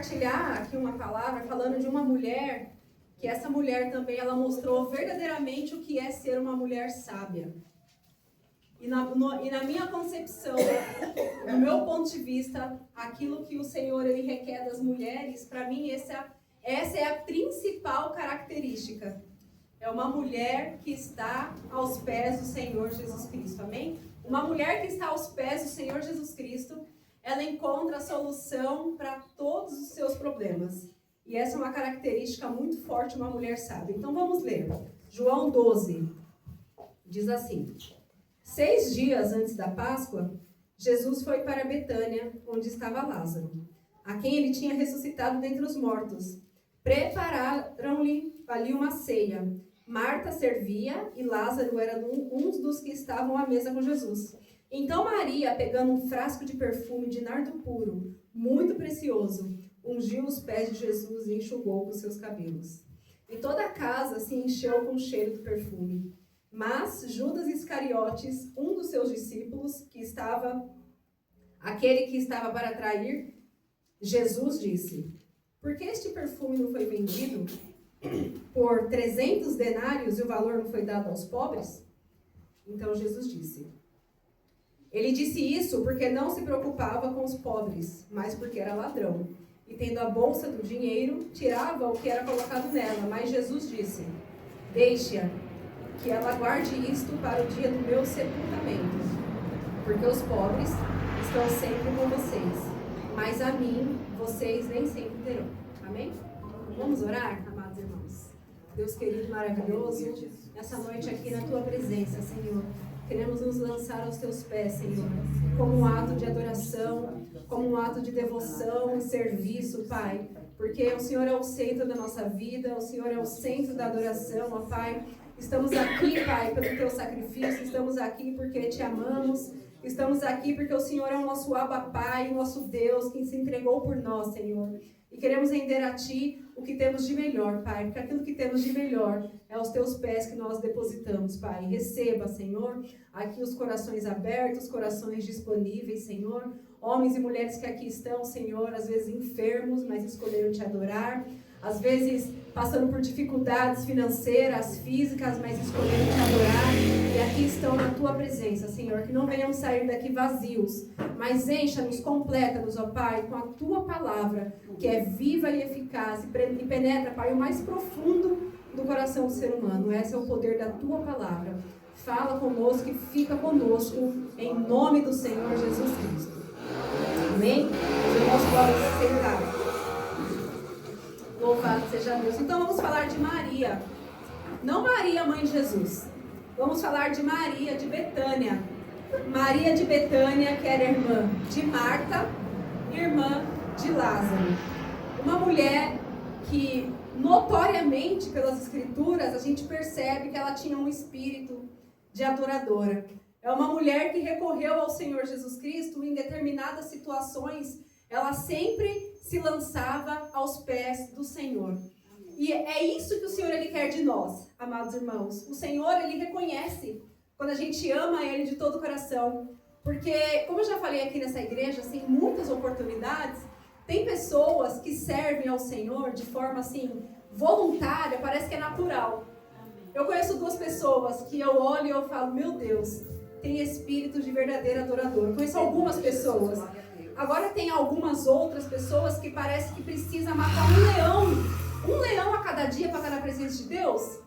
compartilhar aqui uma palavra falando de uma mulher, que essa mulher também, ela mostrou verdadeiramente o que é ser uma mulher sábia. E na minha concepção, do meu ponto de vista, aquilo que o Senhor ele requer das mulheres, para mim essa é a principal característica. É uma mulher que está aos pés do Senhor Jesus Cristo, amém? Uma mulher que está aos pés do Senhor Jesus Cristo, ela encontra a solução para todos os seus problemas. E essa é uma característica muito forte de uma mulher sábia. Então vamos ler. João 12 diz assim: 6 dias antes da Páscoa, Jesus foi para Betânia, onde estava Lázaro, a quem ele tinha ressuscitado dentre os mortos. Prepararam-lhe ali uma ceia. Marta servia e Lázaro era um dos que estavam à mesa com Jesus. Então Maria, pegando um frasco de perfume de nardo puro, muito precioso, ungiu os pés de Jesus e enxugou com seus cabelos. E toda a casa se encheu com o cheiro do perfume. Mas Judas Iscariotes, um dos seus discípulos, aquele que estava para trair Jesus, disse: por que este perfume não foi vendido por 300 denários e o valor não foi dado aos pobres? Então Jesus disse: ele disse isso porque não se preocupava com os pobres, mas porque era ladrão. E tendo a bolsa do dinheiro, tirava o que era colocado nela. Mas Jesus disse: deixe-a, que ela guarde isto para o dia do meu sepultamento. Porque os pobres estão sempre com vocês, mas a mim vocês nem sempre terão. Amém? Vamos orar, amados irmãos? Deus querido, maravilhoso, nessa noite aqui na tua presença, Senhor, queremos nos lançar aos teus pés, Senhor, como um ato de adoração, como um ato de devoção e serviço, Pai, porque o Senhor é o centro da nossa vida, o Senhor é o centro da adoração, ó Pai. Estamos aqui, Pai, pelo teu sacrifício, estamos aqui porque te amamos, estamos aqui porque o Senhor é o nosso Abba Pai, o nosso Deus, quem se entregou por nós, Senhor. E queremos render a Ti o que temos de melhor, Pai, porque aquilo que temos de melhor é aos Teus pés que nós depositamos, Pai. Receba, Senhor, aqui os corações abertos, corações disponíveis, Senhor. Homens e mulheres que aqui estão, Senhor, às vezes enfermos, mas escolheram Te adorar. Às vezes passando por dificuldades financeiras, físicas, mas escolheram Te adorar. E aqui estão na Tua presença, Senhor. Que não venhamos sair daqui vazios, mas encha-nos, completa-nos, ó Pai, com a Tua palavra, que é viva e eficaz e penetra, Pai, o mais profundo do coração do ser humano. Esse é o poder da Tua palavra. Fala conosco e fica conosco, em nome do Senhor Jesus Cristo. Amém? Os irmãos podem sentar. Louvado seja Deus. Então vamos falar de Maria. Não Maria, mãe de Jesus. Vamos falar de Maria de Betânia. Maria de Betânia, que era irmã de Marta, irmã de Lázaro. Uma mulher que, notoriamente, pelas escrituras, a gente percebe que ela tinha um espírito de adoradora. É uma mulher que recorreu ao Senhor Jesus Cristo em determinadas situações. Ela sempre se lançava aos pés do Senhor. E é isso que o Senhor ele quer de nós, amados irmãos. O Senhor ele reconhece quando a gente ama Ele de todo o coração. Porque, como eu já falei aqui nessa igreja, assim, muitas oportunidades, tem pessoas que servem ao Senhor de forma assim, voluntária, parece que é natural. Eu conheço 2 pessoas que eu olho e eu falo, meu Deus, tem espírito de verdadeiro adorador. Eu conheço algumas pessoas. Agora tem algumas outras pessoas que parece que precisa matar um leão a cada dia para estar na presença de Deus.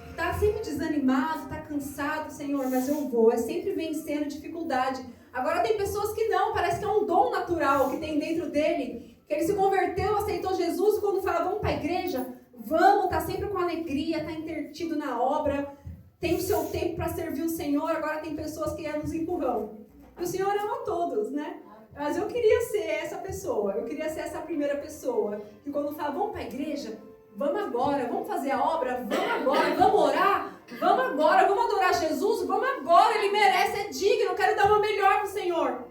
Está sempre desanimado, está cansado, Senhor, mas eu vou. É sempre vencendo dificuldade. Agora tem pessoas que não, parece que é um dom natural que tem dentro dele, que ele se converteu, aceitou Jesus, e quando fala, vamos para a igreja, vamos, está sempre com alegria, está intertido na obra, tem o seu tempo para servir o Senhor. Agora tem pessoas que é nos empurrão. E o Senhor ama todos, né? Mas eu queria ser essa pessoa, eu queria ser essa primeira pessoa, que quando fala, vamos para a igreja, vamos agora, vamos fazer a obra, vamos agora, vamos orar, vamos agora, vamos adorar Jesus, vamos agora, Ele merece, é digno, eu quero dar o meu melhor para o Senhor.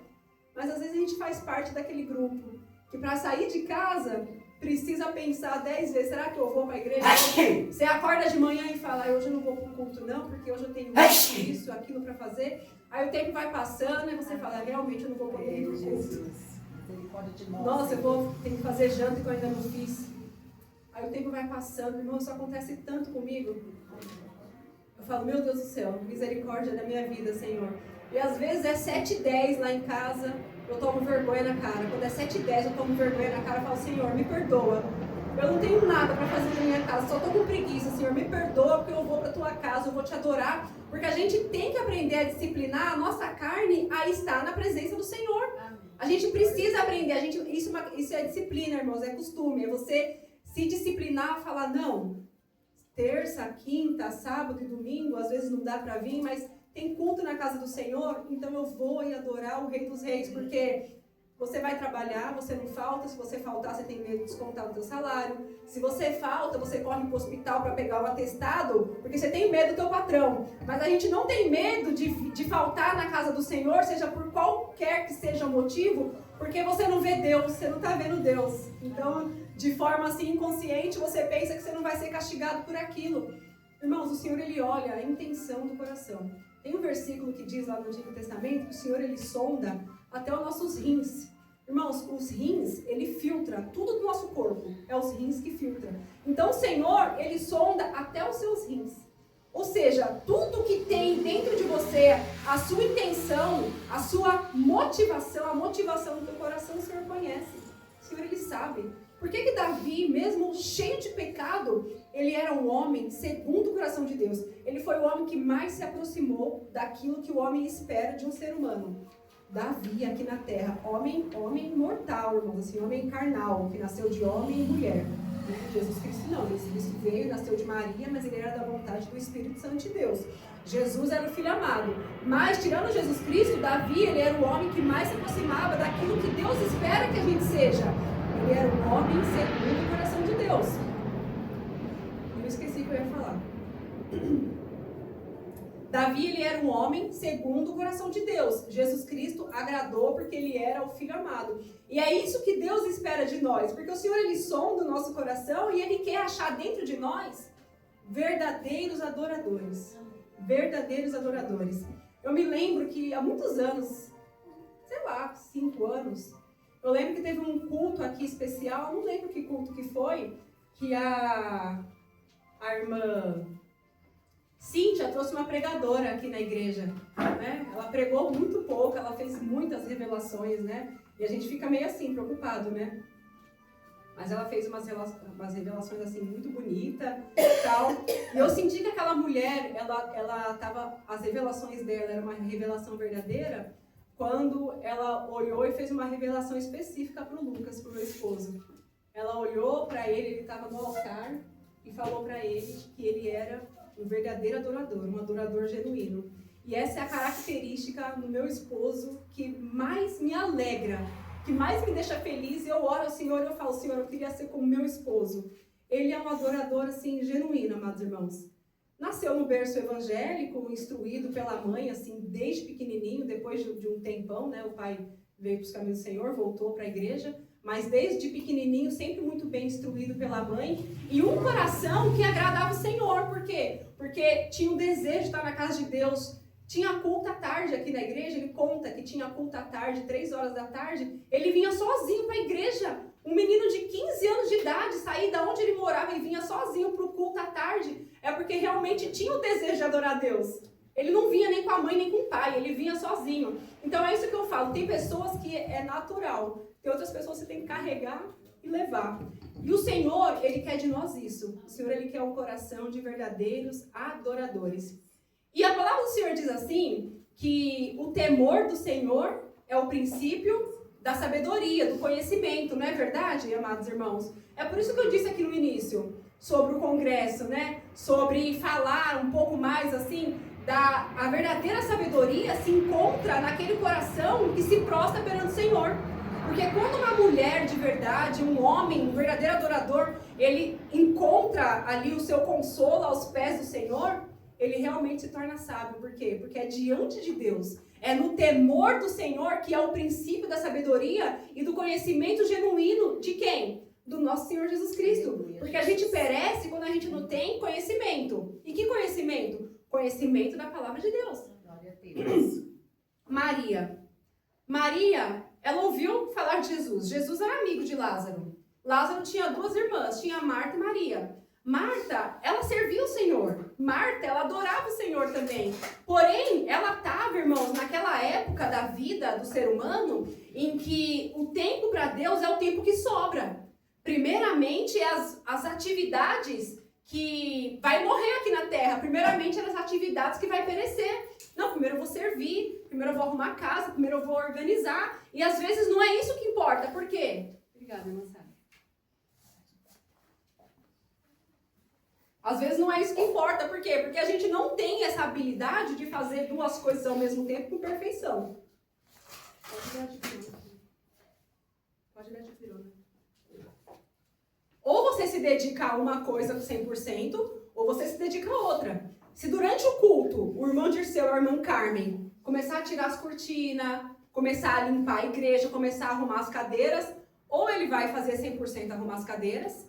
Mas às vezes a gente faz parte daquele grupo, que para sair de casa, precisa pensar 10 vezes, será que eu vou para a igreja? Você acorda de manhã e fala, hoje eu não vou para o culto não, porque hoje eu tenho isso, aquilo para fazer. Aí o tempo vai passando e você fala, realmente eu não vou poder ir para o culto. Nossa, tenho que fazer janta que eu ainda não fiz. Aí o tempo vai passando, irmão, isso acontece tanto comigo. Eu falo, meu Deus do céu, misericórdia da minha vida, Senhor. E às vezes é 7h10 lá em casa, eu tomo vergonha na cara. Quando é 7h10 eu tomo vergonha na cara e falo, Senhor, me perdoa. Eu não tenho nada para fazer na minha casa, só estou com preguiça, Senhor, me perdoa porque eu vou para a tua casa, eu vou te adorar. Porque a gente tem que aprender a disciplinar a nossa carne a estar na presença do Senhor. A gente precisa aprender, isso é disciplina, irmãos, é costume, é você se disciplinar, falar, não, terça, quinta, sábado e domingo, às vezes não dá para vir, mas tem culto na casa do Senhor, então eu vou e adorar o Rei dos Reis, porque você vai trabalhar, você não falta, se você faltar, você tem medo de descontar o seu salário, se você falta, você corre para o hospital para pegar o atestado, porque você tem medo do teu patrão, mas a gente não tem medo de faltar na casa do Senhor, seja por qualquer que seja o motivo, porque você não vê Deus, você não está vendo Deus, então, de forma assim inconsciente, você pensa que você não vai ser castigado por aquilo. Irmãos, o Senhor, Ele olha a intenção do coração. Tem um versículo que diz lá no Antigo Testamento que o Senhor, Ele sonda até os nossos rins. Irmãos, os rins, Ele filtra tudo do nosso corpo. É os rins que filtram. Então, o Senhor, Ele sonda até os seus rins. Ou seja, tudo que tem dentro de você, a sua intenção, a sua motivação, a motivação do teu coração, o Senhor conhece. O Senhor, Ele sabe. Por que Davi, mesmo cheio de pecado, ele era um homem segundo o coração de Deus? Ele foi o homem que mais se aproximou daquilo que o homem espera de um ser humano. Davi, aqui na terra, homem mortal, irmãos, assim, homem carnal, que nasceu de homem e mulher. Jesus Cristo não, Jesus Cristo veio, nasceu de Maria, mas ele era da vontade do Espírito Santo de Deus. Jesus era o Filho amado. Mas, tirando Jesus Cristo, Davi, ele era o homem que mais se aproximava daquilo que Deus espera que a gente seja. Ele era um homem segundo o coração de Deus. Eu esqueci o que eu ia falar. Davi, ele era um homem segundo o coração de Deus. Jesus Cristo agradou porque ele era o Filho amado. E é isso que Deus espera de nós. Porque o Senhor, Ele sonda o nosso coração e Ele quer achar dentro de nós verdadeiros adoradores. Verdadeiros adoradores. Eu me lembro que há muitos anos, sei lá, 5 anos, eu lembro que teve um culto aqui especial, não lembro que culto que foi, que a irmã Cíntia trouxe uma pregadora aqui na igreja, né? Ela pregou muito pouco, ela fez muitas revelações, né? E a gente fica meio assim, preocupado, né? Mas ela fez umas revelações assim, muito bonitas e tal. E eu senti que aquela mulher, ela tava, as revelações dela era uma revelação verdadeira, quando ela olhou e fez uma revelação específica para o Lucas, para o meu esposo. Ela olhou para ele estava no altar, e falou para ele que ele era um verdadeiro adorador, um adorador genuíno. E essa é a característica no meu esposo que mais me alegra, que mais me deixa feliz. Eu oro ao Senhor e eu falo, Senhor, eu queria ser como meu esposo. Ele é um adorador assim, genuíno, amados irmãos. Nasceu no berço evangélico, instruído pela mãe, assim, desde pequenininho, depois de um tempão, né? O pai veio para os caminhos do Senhor, voltou para a igreja, mas desde pequenininho, sempre muito bem instruído pela mãe, e um coração que agradava o Senhor. Por quê? Porque tinha um desejo de estar na casa de Deus. Tinha culto à tarde aqui na igreja, ele conta que tinha culto à tarde, 3 horas da tarde, ele vinha sozinho para a igreja. Um menino de 15 anos de idade, sair da onde ele morava e vinha sozinho para o culto à tarde, é porque realmente tinha o desejo de adorar a Deus. Ele não vinha nem com a mãe, nem com o pai, ele vinha sozinho. Então é isso que eu falo, tem pessoas que é natural, tem outras pessoas que você tem que carregar e levar. E o Senhor, Ele quer de nós isso. O Senhor, Ele quer um coração de verdadeiros adoradores. E a palavra do Senhor diz assim, que o temor do Senhor é o princípio da sabedoria, do conhecimento, não é verdade, amados irmãos? É por isso que eu disse aqui no início, sobre o congresso, né? Sobre falar um pouco mais assim, a verdadeira sabedoria se encontra naquele coração que se prostra perante o Senhor. Porque quando uma mulher de verdade, um homem, um verdadeiro adorador, ele encontra ali o seu consolo aos pés do Senhor, ele realmente se torna sábio. Por quê? Porque é diante de Deus. É no temor do Senhor que é o princípio da sabedoria e do conhecimento genuíno de quem? Do nosso Senhor Jesus Cristo. Porque a gente perece quando a gente não tem conhecimento. E que conhecimento? Conhecimento da palavra de Deus. Maria, ela ouviu falar de Jesus. Jesus era amigo de Lázaro. Lázaro tinha 2 irmãs, tinha Marta e Maria. Marta, ela servia o Senhor. Marta, ela adorava o Senhor também. Porém, ela estava, irmãos, naquela época da vida do ser humano, em que o tempo para Deus é o tempo que sobra. Primeiramente, as atividades que vai morrer aqui na terra. Primeiramente, as atividades que vai perecer. Não, primeiro eu vou servir, primeiro eu vou arrumar a casa, primeiro eu vou organizar. E às vezes não é isso que importa. Por quê? Obrigada, irmã Sara. Às vezes não é isso que importa. Por quê? Porque a gente não tem essa habilidade de fazer 2 coisas ao mesmo tempo com perfeição. Pode dar de pirona. Pode dar de pirona. Ou você se dedica a uma coisa 100%, ou você se dedica a outra. Se durante o culto, o irmão Dirceu e a irmã Carmen começar a tirar as cortinas, começar a limpar a igreja, começar a arrumar as cadeiras, ou ele vai fazer 100% arrumar as cadeiras,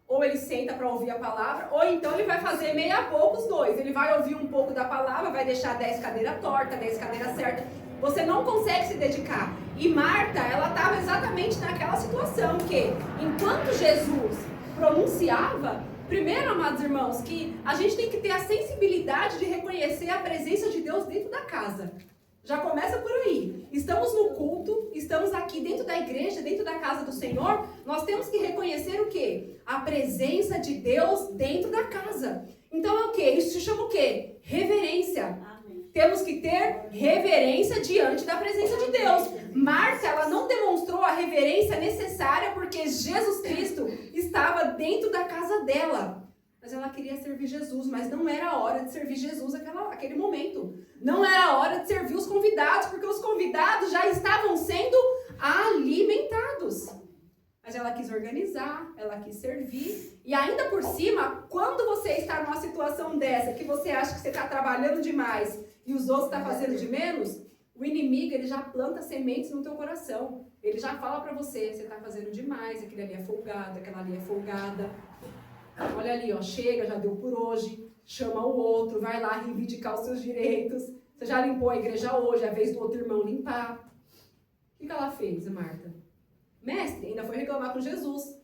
ou ele senta para ouvir a palavra, ou então ele vai fazer meia boca os 2. Ele vai ouvir um pouco da palavra, vai deixar 10 cadeiras tortas, 10 cadeiras certas. Você não consegue se dedicar. E Marta, ela estava exatamente naquela situação que, enquanto Jesus pronunciava, primeiro, amados irmãos, que a gente tem que ter a sensibilidade de reconhecer a presença de Deus dentro da casa. Já começa por aí. Estamos no culto, estamos aqui dentro da igreja, dentro da casa do Senhor. Nós temos que reconhecer o quê? A presença de Deus dentro da casa. Então é o quê? Isso se chama o quê? Reverência. Amém. Temos que ter reverência diante da presença de Deus. Marta, ela não demonstrou a reverência necessária porque Jesus Cristo estava dentro da casa dela. Mas ela queria servir Jesus, mas não era a hora de servir Jesus naquele momento. Não era a hora de servir os convidados, porque os convidados já estavam sendo alimentados. Mas ela quis organizar, ela quis servir. E ainda por cima, quando você está numa situação dessa, que você acha que você está trabalhando demais e os outros estão fazendo de menos, o inimigo ele já planta sementes no teu coração. Ele já fala para você está fazendo demais, aquele ali é folgado, aquela ali é folgada. Olha ali, ó, chega, já deu por hoje, chama o outro, vai lá reivindicar os seus direitos. Você já limpou a igreja hoje, é a vez do outro irmão limpar. O que ela fez, Marta? Mestre, ainda foi reclamar com Jesus.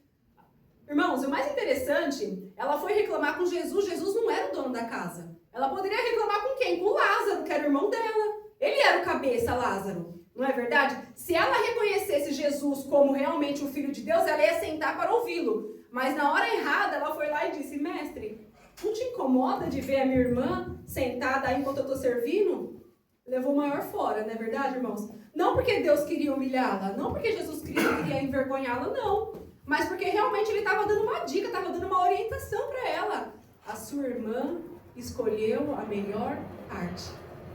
Irmãos, o mais interessante, ela foi reclamar com Jesus, Jesus não era o dono da casa. Ela poderia reclamar com quem? Com Lázaro, que era o irmão dela. Ele era o cabeça, Lázaro. Não é verdade? Se ela reconhecesse Jesus como realmente o Filho de Deus, ela ia sentar para ouvi-lo. Mas na hora errada, ela foi lá e disse, mestre, não te incomoda de ver a minha irmã sentada aí enquanto eu estou servindo? Levou o maior fora, não é verdade, irmãos? Não porque Deus queria humilhá-la, não porque Jesus Cristo queria envergonhá-la, não. Mas porque realmente ele estava dando uma dica, estava dando uma orientação para ela. A sua irmã escolheu a melhor parte.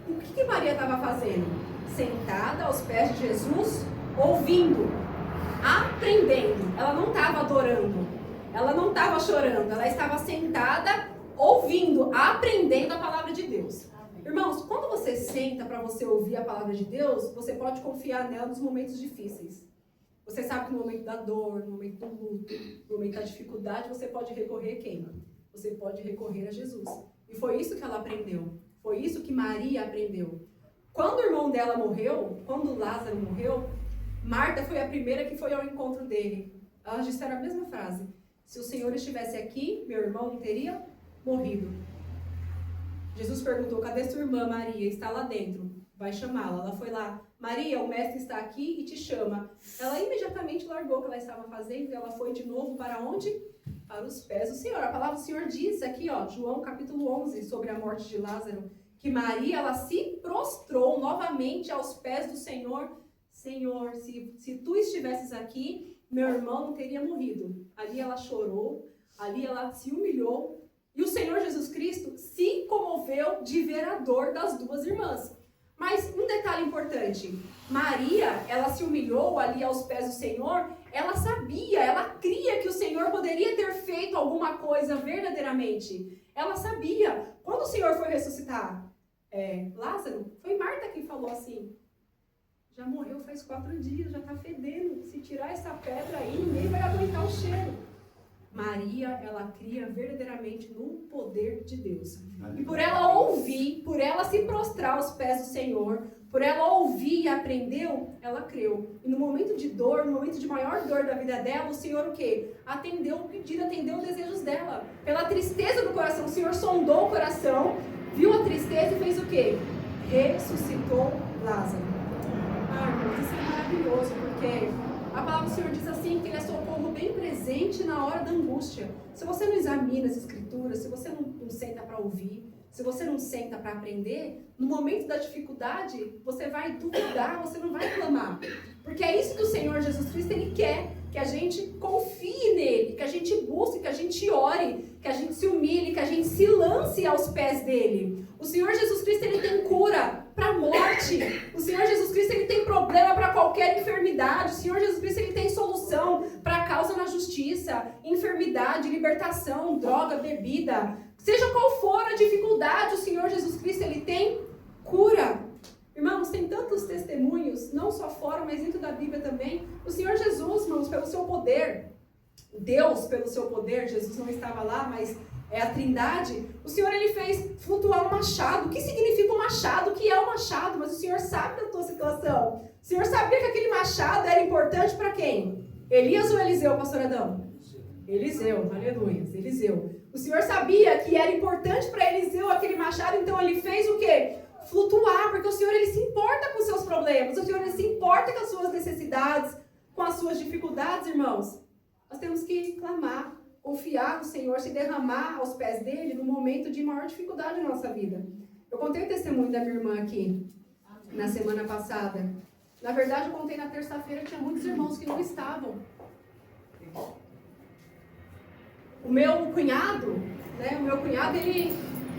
O que Maria estava fazendo? Sentada aos pés de Jesus, ouvindo, aprendendo. Ela não estava adorando. Ela não estava chorando, ela estava sentada, ouvindo, aprendendo a palavra de Deus. Amém. Irmãos, quando você senta para você ouvir a palavra de Deus, você pode confiar nela nos momentos difíceis. Você sabe que no momento da dor, no momento do luto, no momento da dificuldade, você pode recorrer a quem? Você pode recorrer a Jesus. E foi isso que ela aprendeu. Foi isso que Maria aprendeu. Quando o irmão dela morreu, quando Lázaro morreu, Marta foi a primeira que foi ao encontro dele. Elas disseram a mesma frase. Se o Senhor estivesse aqui, meu irmão não teria morrido. Jesus perguntou, cadê sua irmã Maria? Está lá dentro. Vai chamá-la. Ela foi lá. Maria, o mestre está aqui e te chama. Ela imediatamente largou o que ela estava fazendo e ela foi de novo para onde? Para os pés do Senhor. A palavra do Senhor diz aqui, ó, João capítulo 11, sobre a morte de Lázaro, que Maria, ela se prostrou novamente aos pés do Senhor. Senhor, se tu estivesses aqui, meu irmão não teria morrido. Ali ela chorou, ali ela se humilhou. E o Senhor Jesus Cristo se comoveu de ver a dor das 2 irmãs. Mas um detalhe importante, Maria, ela se humilhou ali aos pés do Senhor, ela sabia, ela cria que o Senhor poderia ter feito alguma coisa verdadeiramente. Ela sabia. Quando o Senhor foi ressuscitar Lázaro, foi Marta quem falou assim, já morreu faz 4 dias, já está fedendo, se tirar essa pedra aí, ninguém vai aguentar o cheiro. Maria, ela cria verdadeiramente no poder de Deus. E por ela ouvir, por ela se prostrar aos pés do Senhor, por ela ouvir e aprendeu, ela creu. E no momento de dor, no momento de maior dor da vida dela, o Senhor o quê? Atendeu o pedido, atendeu os desejos dela. Pela tristeza do coração, o Senhor sondou o coração, viu a tristeza e fez o quê? Ressuscitou Lázaro. Irmãos, isso é maravilhoso, porque a palavra do Senhor diz assim, que Ele é socorro bem presente na hora da angústia. Se você não examina as Escrituras, se você não senta para ouvir, se você não senta para aprender, no momento da dificuldade, você vai duvidar, você não vai clamar. Porque é isso que o Senhor Jesus Cristo Ele quer, que a gente confie nele, que a gente busque, que a gente ore, que a gente se humilhe, que a gente se lance aos pés dele. O Senhor Jesus Cristo Ele tem cura para a morte. O Senhor Jesus Cristo Ele tem problema para qualquer enfermidade. O Senhor Jesus Cristo Ele tem solução para causa na justiça, enfermidade, libertação, droga, bebida. Seja qual for a dificuldade, o Senhor Jesus Cristo, Ele tem cura. Irmãos, tem tantos testemunhos, não só fora, mas dentro da Bíblia também. O Senhor Jesus, irmãos, pelo seu poder, Deus, pelo seu poder, Jesus não estava lá, mas é a Trindade. O Senhor, Ele fez flutuar um machado. O que significa um machado? O que é um machado? Mas o Senhor sabe da tua situação. O Senhor sabia que aquele machado era importante para quem? Elias ou Eliseu, pastor Adão? Eliseu, aleluia, Eliseu. O Senhor sabia que era importante para Eliseu aquele machado, então Ele fez o quê? Flutuar, porque o Senhor Ele se importa com os seus problemas, o Senhor Ele se importa com as suas necessidades, com as suas dificuldades, irmãos. Nós temos que clamar, confiar no Senhor, se derramar aos pés dEle no momento de maior dificuldade na nossa vida. Eu contei o testemunho da minha irmã aqui, na semana passada. Na verdade, eu contei na terça-feira, tinha muitos irmãos que não estavam. O meu cunhado, ele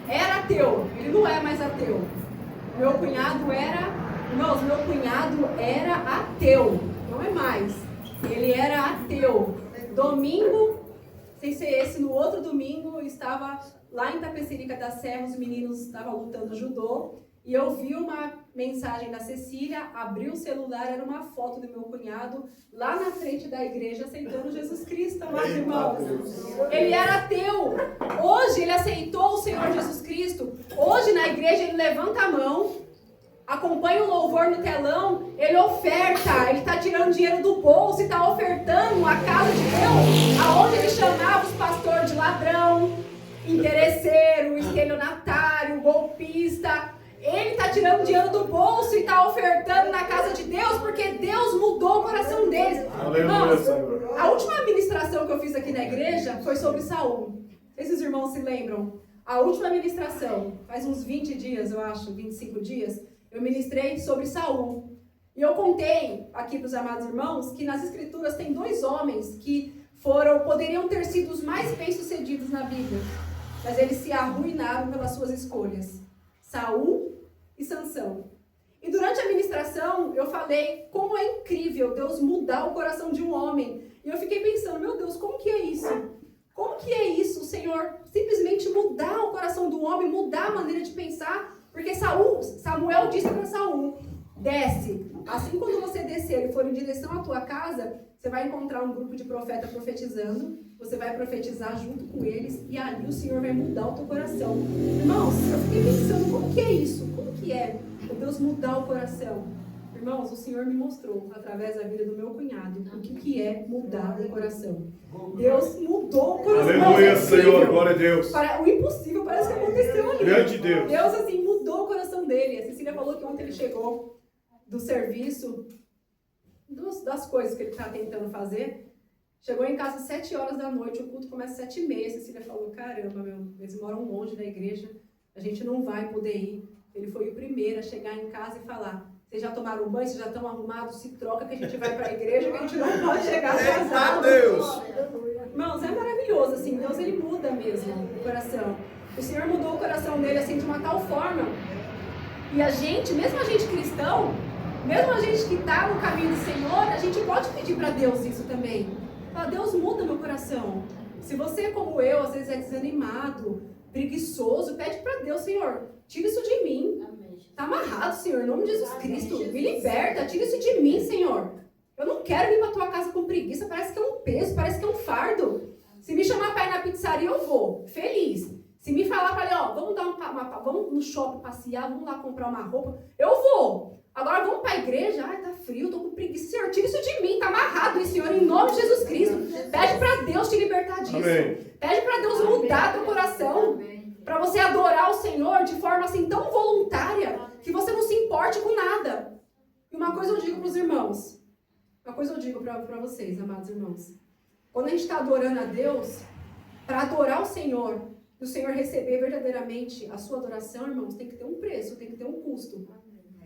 era ateu, ele não é mais ateu. Meu cunhado era ateu, não é mais. Ele era ateu. Domingo, sem ser esse, no outro domingo, eu estava lá em Tapecerica da Serra, os meninos estavam lutando judô, e eu vi uma mensagem da Cecília, abri o celular, era uma foto do meu cunhado, lá na frente da igreja, aceitando Jesus Cristo, amados irmãos. Ele era ateu. Hoje ele aceitou o Senhor Jesus Cristo. Hoje na igreja ele levanta a mão, acompanha o louvor no telão, ele oferta, ele está tirando dinheiro do bolso e está ofertando a casa de Deus, aonde ele chamava os pastores de ladrão, interesseiro, estelionatário, golpista. Ele está tirando dinheiro do bolso e está ofertando na casa de Deus, porque Deus mudou o coração deles. Irmãos, a última ministração que eu fiz aqui na igreja foi sobre Saul. Esses irmãos se lembram? A última ministração, faz uns 20 dias, eu acho, 25 dias, eu ministrei sobre Saul. E eu contei aqui para os amados irmãos que nas escrituras tem 2 homens que poderiam ter sido os mais bem-sucedidos na Bíblia, mas eles se arruinaram pelas suas escolhas. Saul e Sansão. E durante a ministração eu falei como é incrível Deus mudar o coração de um homem. E eu fiquei pensando, meu Deus, como que é isso? Como que é isso, o Senhor simplesmente mudar o coração do homem, mudar a maneira de pensar? Porque Samuel disse para Saul, desce. Assim quando você descer e for em direção à tua casa, você vai encontrar um grupo de profetas profetizando, você vai profetizar junto com eles e ali o Senhor vai mudar o teu coração. Irmãos, eu fiquei pensando, como que é isso? Como que é Deus mudar o coração? Irmãos, o Senhor me mostrou, através da vida do meu cunhado, o que é mudar o coração. Deus mudou o coração. Aleluia, Senhor, glória a Deus. O impossível parece que aconteceu ali. Grande Deus. Deus, assim, mudou o coração dele. A Cecília falou que ontem ele chegou do serviço, das coisas que ele está tentando fazer. Chegou em casa às 7 horas da noite, o culto começa às 7h30. A Cecília falou, caramba, eles moram longe da igreja, a gente não vai poder ir. Ele foi o primeiro a chegar em casa e falar, vocês já tomaram banho, vocês já estão arrumados, se troca que a gente vai para a igreja, que a gente não pode chegar atrasado. Deus! Irmãos, é maravilhoso, assim, Deus ele muda mesmo o coração. O Senhor mudou o coração dele assim de uma tal forma. E a gente, mesmo a gente cristão, mesmo a gente que está no caminho do Senhor, a gente pode pedir para Deus isso também. Fala, Deus muda meu coração. Se você, como eu, às vezes é desanimado, preguiçoso, pede para Deus, Senhor, tira isso de mim. Está amarrado, Senhor, em nome de Jesus Cristo. Me liberta, tira isso de mim, Senhor. Eu não quero vir para tua casa com preguiça, parece que é um peso, parece que é um fardo. Se me chamar para ir na pizzaria, eu vou, feliz. Se me falar para ele, ó, vamos no shopping passear, vamos lá comprar uma roupa, eu vou. Agora vamos para a igreja, ai, tá frio, tô com preguiça. Senhor, tira isso de mim, tá amarrado isso, Senhor, em nome de Jesus Cristo. Pede para Deus te libertar disso. Amém. Pede para Deus mudar teu coração. Para você adorar o Senhor de forma assim tão voluntária que você não se importe com nada. E uma coisa eu digo para os irmãos. Uma coisa eu digo para vocês, amados irmãos. Quando a gente está adorando a Deus, para adorar o Senhor, e o Senhor receber verdadeiramente a sua adoração, irmãos, tem que ter um preço, tem que ter um custo.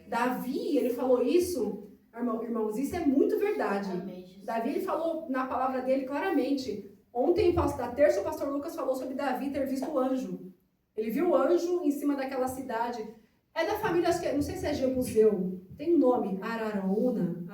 Davi, ele falou isso, irmãos, isso é muito verdade. Davi, ele falou na palavra dele claramente. Ontem, na terça, o pastor Lucas falou sobre Davi ter visto o anjo. Ele viu o anjo em cima daquela cidade. É da família, não sei se é Jebuseu, tem um nome, Araúna.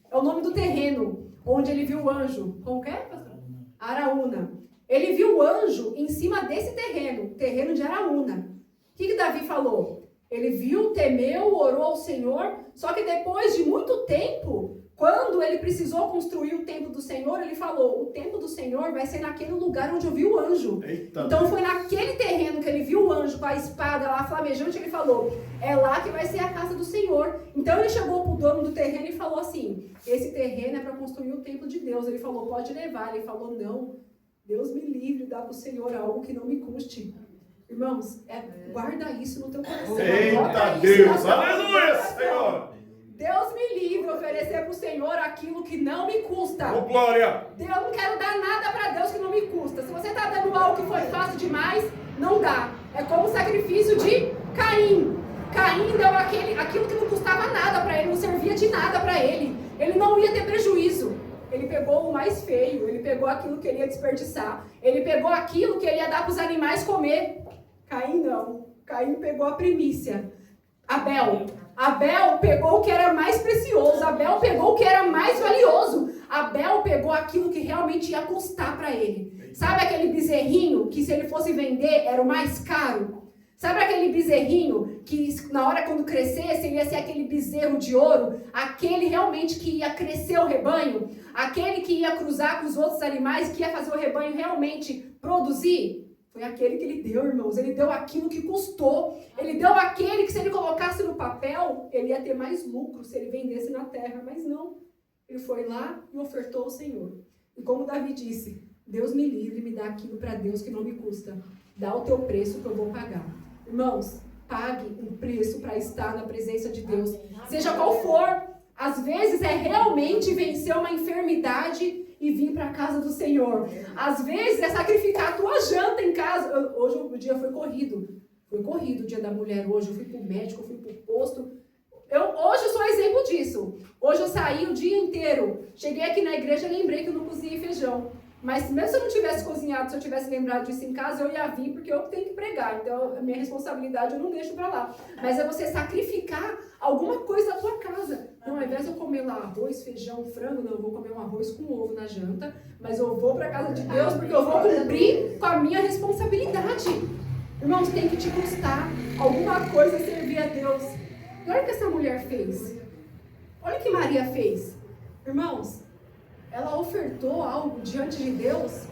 É o nome do terreno onde ele viu o anjo. Como que é, pastor? Araúna. Ele viu o anjo em cima desse terreno de Araúna. O que Davi falou? Ele viu, temeu, orou ao Senhor, só que depois de muito tempo, quando ele precisou construir o templo do Senhor, ele falou, o templo do Senhor vai ser naquele lugar onde eu vi o anjo. Eita. Então foi naquele terreno que ele viu o anjo com a espada lá flamejante, ele falou, é lá que vai ser a casa do Senhor. Então ele chegou para o dono do terreno e falou assim, esse terreno é para construir o templo de Deus. Ele falou, pode levar. Ele falou, não, Deus me livre de dar para o Senhor algo que não me custe. Irmãos, guarda isso no teu coração. Eita Deus, aleluia, Senhor. Deus me livre de oferecer para o Senhor aquilo que não me custa. Oh, glória. Eu não quero dar nada para Deus que não me custa. Se você está dando algo que foi fácil demais, não dá. É como o sacrifício de Caim. Caim deu aquilo que não custava nada para ele, não servia de nada para ele. Ele não ia ter prejuízo. Ele pegou o mais feio, ele pegou aquilo que ele ia desperdiçar. Ele pegou aquilo que ele ia dar para os animais comer. Caim não. Caim pegou a primícia. Abel pegou o que era mais precioso. Abel pegou o que era mais valioso. Abel pegou aquilo que realmente ia custar para ele. Sabe aquele bezerrinho que se ele fosse vender era o mais caro? Sabe aquele bezerrinho que na hora quando crescesse ele ia ser aquele bezerro de ouro? Aquele realmente que ia crescer o rebanho? Aquele que ia cruzar com os outros animais, que ia fazer o rebanho realmente produzir? Foi aquele que ele deu, irmãos. Ele deu aquilo que custou. Ele deu aquele que se ele colocasse no papel, ele ia ter mais lucro se ele vendesse na terra. Mas não. Ele foi lá e ofertou ao Senhor. E como Davi disse, Deus me livre, me dá aquilo para Deus que não me custa. Dá o teu preço que eu vou pagar. Irmãos, pague um preço para estar na presença de Deus. Seja qual for. Às vezes é realmente vencer uma enfermidade e vir para a casa do Senhor. Às vezes é sacrificar a tua janta em casa. Hoje o dia foi corrido. Foi corrido o dia da mulher hoje. Eu fui para o médico, eu fui para o posto. Hoje eu sou exemplo disso. Hoje eu saí o dia inteiro. Cheguei aqui na igreja e lembrei que eu não cozinhei feijão. Mas mesmo se eu não tivesse cozinhado, se eu tivesse lembrado disso em casa, eu ia vir porque eu tenho que pregar. Então, a minha responsabilidade eu não deixo para lá. Mas é você sacrificar alguma coisa da tua casa. Não, ao invés de eu comer lá arroz, feijão, frango, não, eu vou comer um arroz com ovo na janta. Mas eu vou para a casa de Deus porque eu vou cumprir com a minha responsabilidade. Irmãos, tem que te custar alguma coisa servir a Deus. E olha o que essa mulher fez. Olha o que Maria fez. Irmãos, ela ofertou algo diante de Deus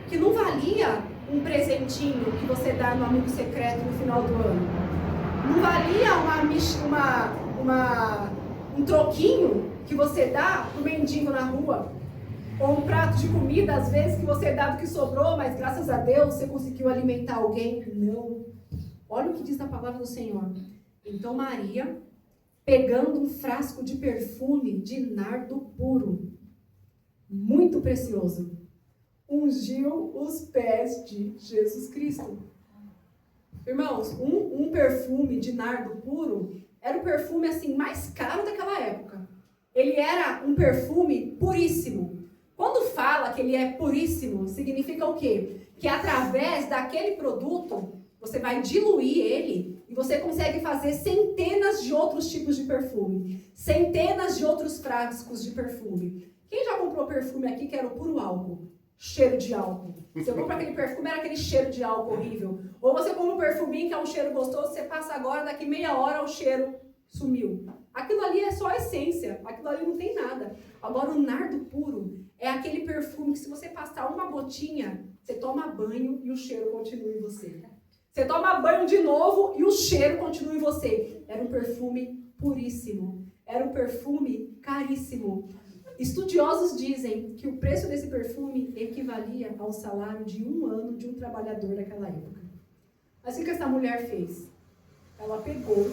que não valia um presentinho que você dá no amigo secreto no final do ano. Não valia um troquinho que você dá pro mendigo na rua. Ou um prato de comida, às vezes, que você dá do que sobrou, mas graças a Deus você conseguiu alimentar alguém. Não. Olha o que diz a palavra do Senhor. Então Maria, pegando um frasco de perfume de nardo puro, muito precioso, ungiu os pés de Jesus Cristo. Irmãos, um perfume de nardo puro era o perfume assim mais caro daquela época. Ele era um perfume puríssimo. Quando fala que ele é puríssimo, significa o quê? Que através daquele produto, você vai diluir ele e você consegue fazer centenas de outros tipos de perfume. Centenas de outros frascos de perfume. Quem já comprou perfume aqui que era o puro álcool? Cheiro de álcool. Você compra aquele perfume, era aquele cheiro de álcool horrível. Ou você compra um perfuminho que é um cheiro gostoso, você passa agora, daqui meia hora o cheiro sumiu. Aquilo ali é só a essência, aquilo ali não tem nada. Agora o nardo puro é aquele perfume que se você passar uma gotinha, você toma banho e o cheiro continua em você. Você toma banho de novo e o cheiro continua em você. Era um perfume puríssimo. Era um perfume caríssimo. Estudiosos dizem que o preço desse perfume equivalia ao salário de 1 ano de um trabalhador daquela época. Mas o que essa mulher fez? Ela pegou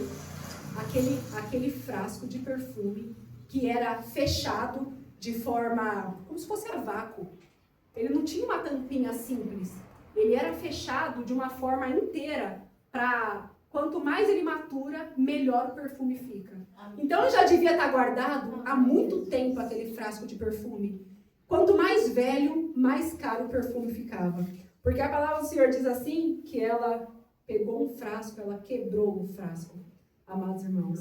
aquele frasco de perfume que era fechado de forma, como se fosse a vácuo. Ele não tinha uma tampinha simples. Ele era fechado de uma forma inteira para, quanto mais ele matura, melhor o perfume fica. Então ele já devia estar guardado há muito tempo aquele frasco de perfume. Quanto mais velho, mais caro o perfume ficava. Porque a palavra do Senhor diz assim, que ela pegou um frasco, ela quebrou um frasco, amados irmãos,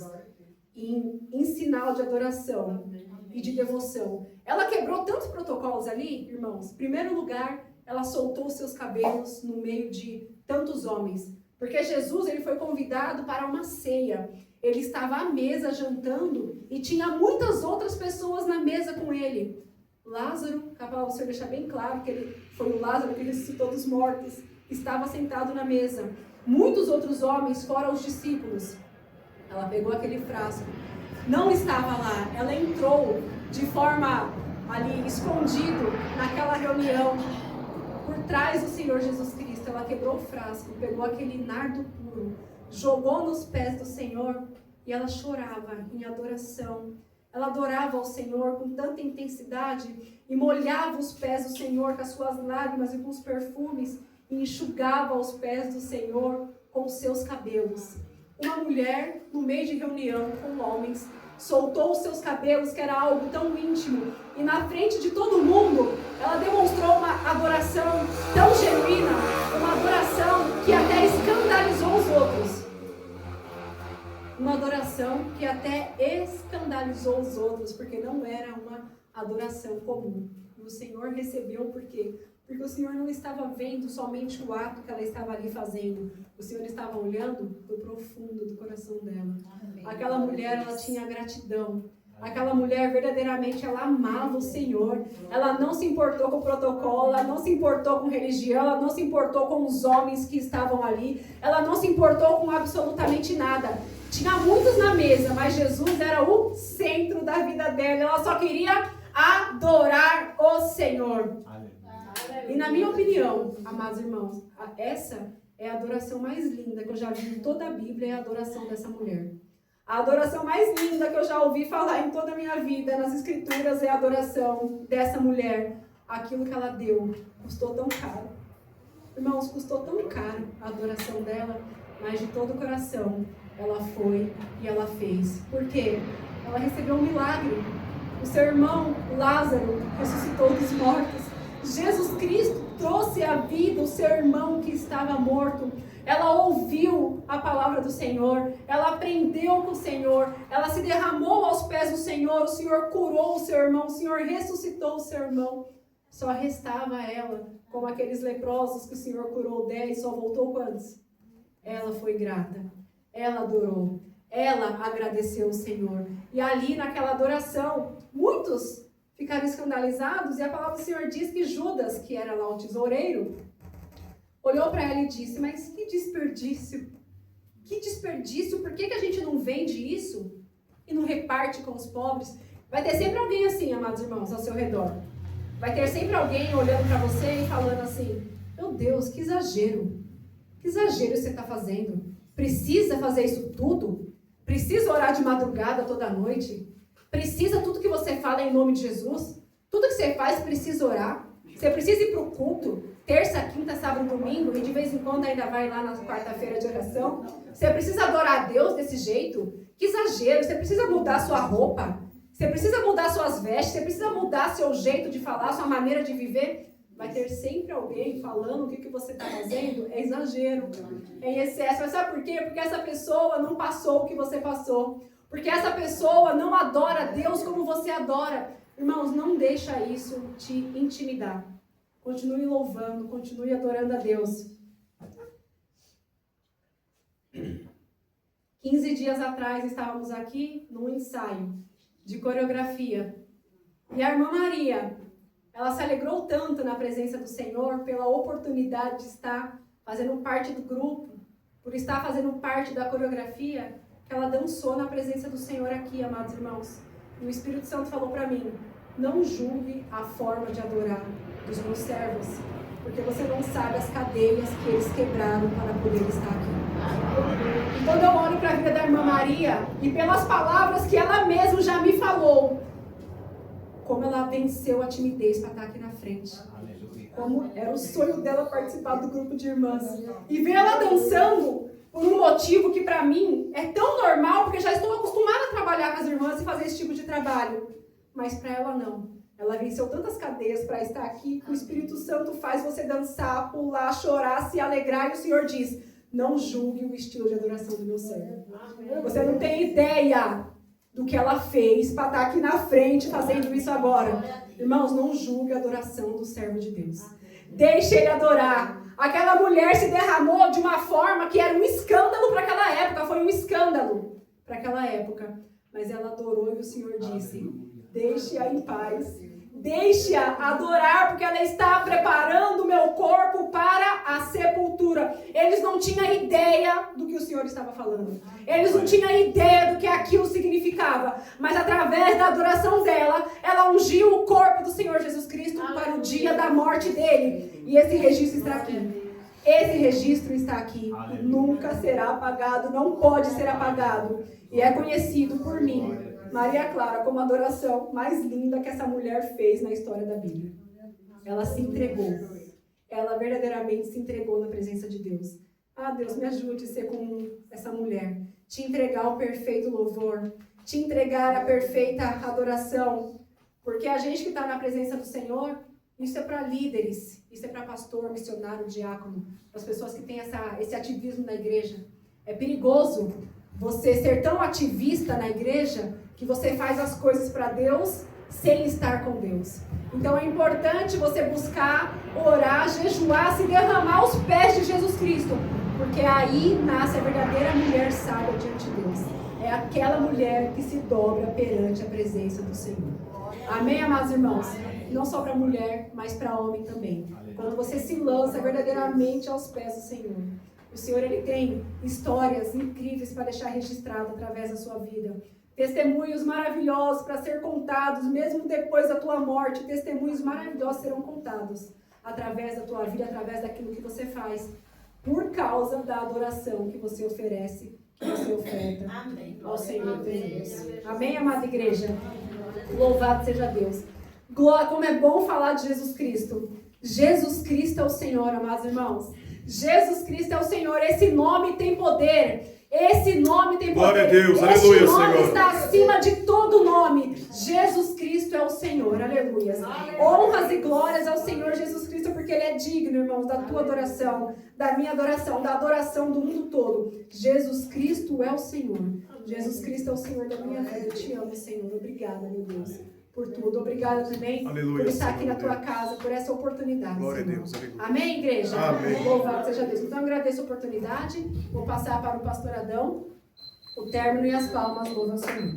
em sinal de adoração e de devoção. Ela quebrou tantos protocolos ali, irmãos. Em primeiro lugar, ela soltou seus cabelos no meio de tantos homens. Porque Jesus, ele foi convidado para uma ceia. Ele estava à mesa jantando e tinha muitas outras pessoas na mesa com ele. Lázaro, a palavra do Senhor deixa bem claro que ele foi o Lázaro que ressuscitou dos mortos, estava sentado na mesa. Muitos outros homens, fora os discípulos. Ela pegou aquele frasco, não estava lá, ela entrou de forma ali, escondido, naquela reunião, por trás do Senhor Jesus Cristo. Ela quebrou o frasco, pegou aquele nardo puro, jogou nos pés do Senhor e ela chorava em adoração. Ela adorava ao Senhor com tanta intensidade e molhava os pés do Senhor com as suas lágrimas e com os perfumes e enxugava os pés do Senhor com os seus cabelos. Uma mulher, no meio de reunião com homens, soltou os seus cabelos, que era algo tão íntimo, e na frente de todo mundo, ela demonstrou uma adoração tão genuína, uma adoração que até escandalizou os outros. Uma adoração que até escandalizou os outros, porque não era uma adoração comum. E o Senhor recebeu por quê? Porque o Senhor não estava vendo somente o ato que ela estava ali fazendo. O Senhor estava olhando do profundo do coração dela. Aquela mulher, ela tinha gratidão. Aquela mulher, verdadeiramente, ela amava o Senhor. Ela não se importou com o protocolo, ela não se importou com religião, ela não se importou com os homens que estavam ali. Ela não se importou com absolutamente nada. Tinha muitos na mesa, mas Jesus era o centro da vida dela. Ela só queria adorar o Senhor. E na minha opinião, amados irmãos, essa é a adoração mais linda que eu já vi em toda a Bíblia, é a adoração dessa mulher. A adoração mais linda que eu já ouvi falar em toda a minha vida, nas Escrituras, é a adoração dessa mulher. Aquilo que ela deu custou tão caro. Irmãos, custou tão caro a adoração dela, mas de todo o coração ela foi e ela fez. Por quê? Ela recebeu um milagre. O seu irmão Lázaro ressuscitou dos mortos. Jesus Cristo trouxe à vida o seu irmão que estava morto. Ela ouviu a palavra do Senhor, ela aprendeu com o Senhor, ela se derramou aos pés do Senhor, o Senhor curou o seu irmão, o Senhor ressuscitou o seu irmão. Só restava ela, como aqueles leprosos que o Senhor curou 10, só voltou quantos? Ela foi grata, ela adorou, ela agradeceu o Senhor. E ali naquela adoração, muitos ficaram escandalizados, e a palavra do Senhor diz que Judas, que era lá o tesoureiro, olhou para ela e disse: mas que desperdício, por que a gente não vende isso e não reparte com os pobres? Vai ter sempre alguém assim, amados irmãos, ao seu redor. Vai ter sempre alguém olhando para você e falando assim: meu Deus, que exagero você está fazendo. Precisa fazer isso tudo? Precisa orar de madrugada toda noite? Precisa tudo que você fala em nome de Jesus? Tudo que você faz precisa orar? Você precisa ir para o culto, terça, quinta, sábado, domingo, e de vez em quando ainda vai lá na quarta-feira de oração? Você precisa adorar a Deus desse jeito? Que exagero! Você precisa mudar sua roupa? Você precisa mudar suas vestes? Você precisa mudar seu jeito de falar, sua maneira de viver? Vai ter sempre alguém falando o que você está fazendo. É exagero, é em excesso. Mas sabe por quê? Porque essa pessoa não passou o que você passou. Porque essa pessoa não adora a Deus como você adora. Irmãos, não deixa isso te intimidar. Continue louvando, continue adorando a Deus. 15 dias atrás estávamos aqui num ensaio de coreografia. E a irmã Maria, ela se alegrou tanto na presença do Senhor pela oportunidade de estar fazendo parte do grupo, por estar fazendo parte da coreografia, que ela dançou na presença do Senhor aqui, amados irmãos. E o Espírito Santo falou para mim, não julgue a forma de adorar dos meus servos, porque você não sabe as cadeias que eles quebraram para poder estar aqui. E quando eu olho para a vida da irmã Maria, e pelas palavras que ela mesma já me falou, como ela venceu a timidez para estar aqui na frente. Como era o sonho dela participar do grupo de irmãs. E ver ela dançando por um motivo que para mim é tão normal, porque já estou acostumada a trabalhar com as irmãs e fazer esse tipo de trabalho. Mas para ela não. Ela venceu tantas cadeias para estar aqui, que o Espírito Santo faz você dançar, pular, chorar, se alegrar, e o Senhor diz, não julgue o estilo de adoração do meu servo. Você não tem ideia do que ela fez para estar aqui na frente fazendo isso agora. Irmãos, não julgue a adoração do servo de Deus. Deixe ele adorar. Aquela mulher se derramou de uma forma que era um escândalo para aquela época. Foi um escândalo para aquela época. Mas ela adorou e o Senhor disse, deixe-a em paz. Deixe-a adorar, porque ela está preparando o meu corpo para a sepultura. Eles não tinham ideia do que o Senhor estava falando. Eles não tinham ideia do que aquilo significava. Mas através da adoração dela, ela ungiu o corpo do Senhor Jesus Cristo para o dia da morte dele. E esse registro está aqui. Esse registro está aqui. E nunca será apagado, não pode ser apagado. E é conhecido por mim, Maria Clara, como a adoração mais linda que essa mulher fez na história da Bíblia. Ela se entregou. Ela verdadeiramente se entregou na presença de Deus. Ah, Deus, me ajude a ser como essa mulher. Te entregar o perfeito louvor. Te entregar a perfeita adoração. Porque a gente que está na presença do Senhor, isso é para líderes. Isso é para pastor, missionário, diácono. Para as pessoas que têm esse ativismo na igreja. É perigoso você ser tão ativista na igreja que você faz as coisas para Deus sem estar com Deus. Então é importante você buscar, orar, jejuar, se derramar aos pés de Jesus Cristo, porque aí nasce a verdadeira mulher sábia diante de Deus. É aquela mulher que se dobra perante a presença do Senhor. Amém, amados irmãos? Não só para mulher, mas para homem também. Quando você se lança verdadeiramente aos pés do Senhor. O Senhor, Ele tem histórias incríveis para deixar registrado através da sua vida. Testemunhos maravilhosos para ser contados, mesmo depois da tua morte. Testemunhos maravilhosos serão contados através da tua vida, através daquilo que você faz, por causa da adoração que você oferece, que você oferta ao Senhor Deus. Amém, amada igreja? Louvado seja Deus. Glória, como é bom falar de Jesus Cristo. Jesus Cristo é o Senhor, amados irmãos. Jesus Cristo é o Senhor. Esse nome tem poder. Esse nome tem poder. Glória a Deus, esse aleluia, nome Senhor. está acima de todo nome. Jesus Cristo é o Senhor, aleluia. Honras e glórias ao Senhor Jesus Cristo, porque Ele é digno, irmãos, da tua adoração, da minha adoração, da adoração do mundo todo. Jesus Cristo é o Senhor. Jesus Cristo é o Senhor da minha vida. Eu te amo, Senhor. Obrigada, meu Deus, por tudo. Obrigada também, aleluia, por estar aqui Senhor, na tua Deus. casa, por essa oportunidade. Glória Senhor. a Deus, aleluia. Amém, igreja? Amém. Louvado seja Deus. Então, eu agradeço a oportunidade. Vou passar para o pastor Adão o término e as palmas. Louva ao Senhor.